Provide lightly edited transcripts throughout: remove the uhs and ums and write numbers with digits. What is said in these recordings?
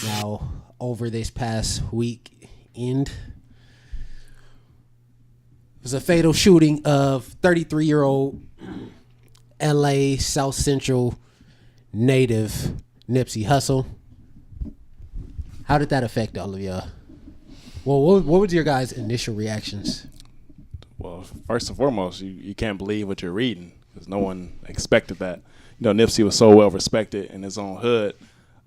Now, over this past weekend, was a fatal shooting of 33-year-old LA South Central native Nipsey Hussle. How did that affect all of y'all? Well, what was your guys' initial reactions? Well, first and foremost, you can't believe what you're reading because no one expected that. You know, Nipsey was so well respected in his own hood.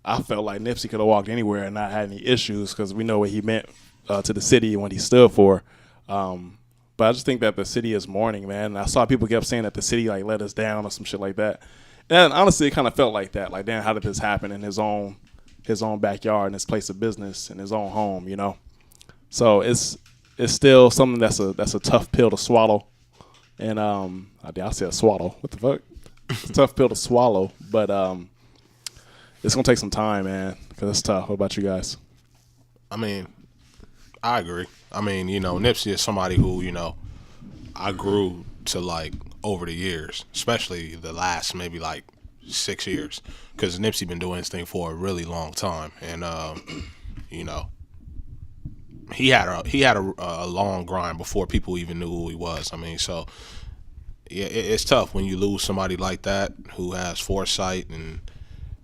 I felt like Nipsey could have walked anywhere and not had any issues because we know what he meant to the city and what he stood for. But I just think that the city is mourning, man. And I saw people kept saying that the city like let us down or some shit like that. And honestly, it kind of felt like that. Like, damn, how did this happen in his own backyard, in his place of business, in his own home? You know. So it's still something that's a tough pill to swallow. And I said swallow. What the fuck? It's a tough pill to swallow, but it's gonna take some time, man, because it's tough. What about you guys? I mean, I agree. I mean, you know, Nipsey is somebody who, you know, I grew to like over the years, especially the last maybe like 6 years, because Nipsey been doing his thing for a really long time, and you know, he had a long grind before people even knew who he was. I mean, so yeah, it's tough when you lose somebody like that who has foresight and,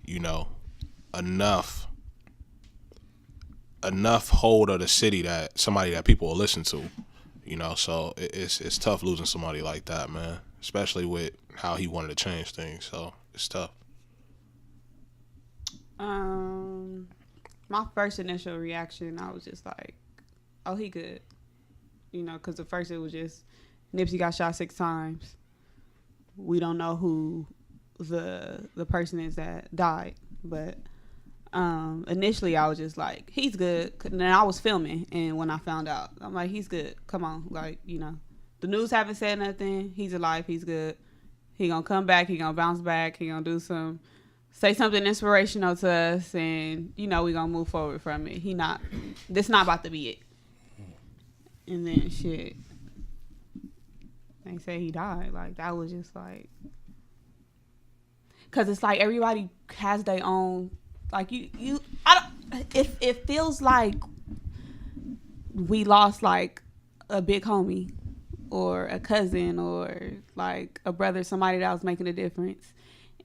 you know, enough hold of the city that somebody that people will listen to, you know. So it's tough losing somebody like that, man, especially with how he wanted to change things. So it's tough. My first initial reaction, I was just like, oh, he good, you know, because at first it was just Nipsey got shot 6 times. We don't know who the person is that died, but initially I was just like, he's good. And then I was filming, and when I found out, I'm like, he's good. Come on, like, you know, the news haven't said nothing. He's alive. He's good. He gonna come back. He gonna bounce back. He gonna say something inspirational to us, and you know we gonna move forward from it. This not about to be it. And then shit, they say he died. Like, that was just like, cause it's like everybody has their own. Like it feels like we lost like a big homie or a cousin or like a brother, somebody that was making a difference.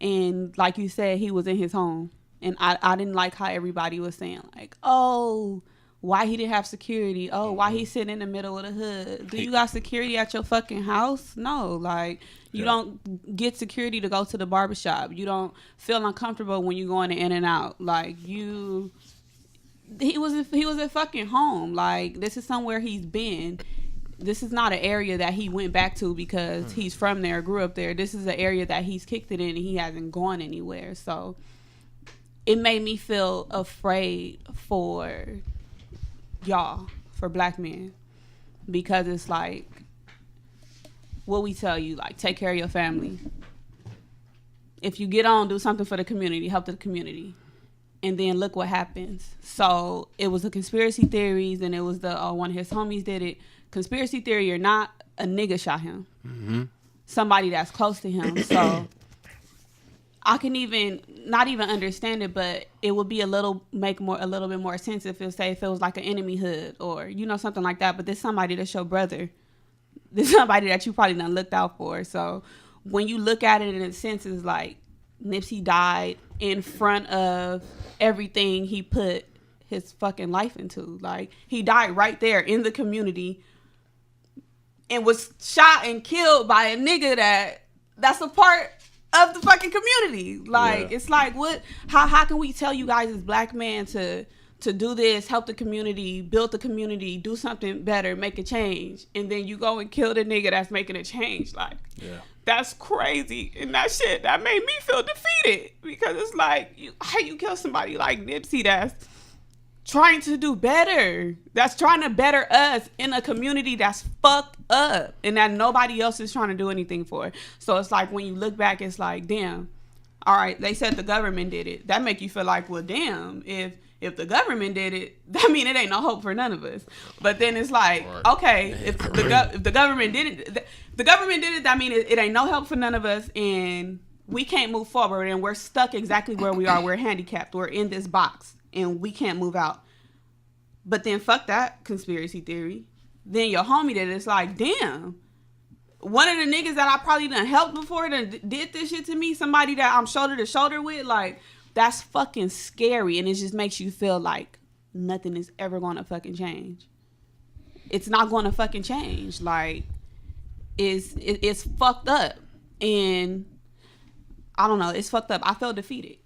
And like you said, he was in his home. And I didn't like how everybody was saying like, oh, why he didn't have security? Oh, why he sitting in the middle of the hood? Do you got security at your fucking house? No, like you don't get security to go to the barbershop. You don't feel uncomfortable when you going in and out. Like he was at fucking home. Like, this is somewhere he's been. This is not an area that he went back to because he's from there, grew up there. This is an area that he's kicked it in and he hasn't gone anywhere. So it made me feel afraid for y'all, for black men, because it's like, what we tell you, like, take care of your family. If you get on, do something for the community, help the community. And then look what happens. So it was the conspiracy theories, and it was the one of his homies did it. Conspiracy theory or not, a nigga shot him. Mm-hmm. Somebody that's close to him. So I can not even understand it, but it would be a little bit more sense if it was like an enemy hood or, you know, something like that. But this somebody that's your brother. This somebody that you probably done looked out for. So when you look at it in a sense, it's like Nipsey died in front of everything he put his fucking life into. Like, he died right there in the community and was shot and killed by a nigga that's a part of the fucking community. Like, It's like, what? How can we tell you guys as black men to do this, help the community, build the community, do something better, make a change, and then you go and kill the nigga that's making a change? Like, that's crazy. And that shit, that made me feel defeated, because it's like, how you kill somebody like Nipsey that's trying to do better, that's trying to better us in a community that's fucked up and that nobody else is trying to do anything for. So it's like, when you look back, it's like, damn, all right, they said the government did it. That make you feel like, well, damn, if the government did it, that mean it ain't no hope for none of us. But then it's like, okay, if the government did it, that mean it ain't no help for none of us, and we can't move forward, and we're stuck exactly where we are. We're handicapped. We're in this box. and we can't move out. But then fuck that conspiracy theory. Then your homie that it's like, damn, one of the niggas that I probably done helped before done did this shit to me, somebody that I'm shoulder to shoulder with, like, that's fucking scary. And it just makes you feel like nothing is ever going to fucking change. It's not going to fucking change. Like, it's fucked up. And I don't know, it's fucked up. I felt defeated.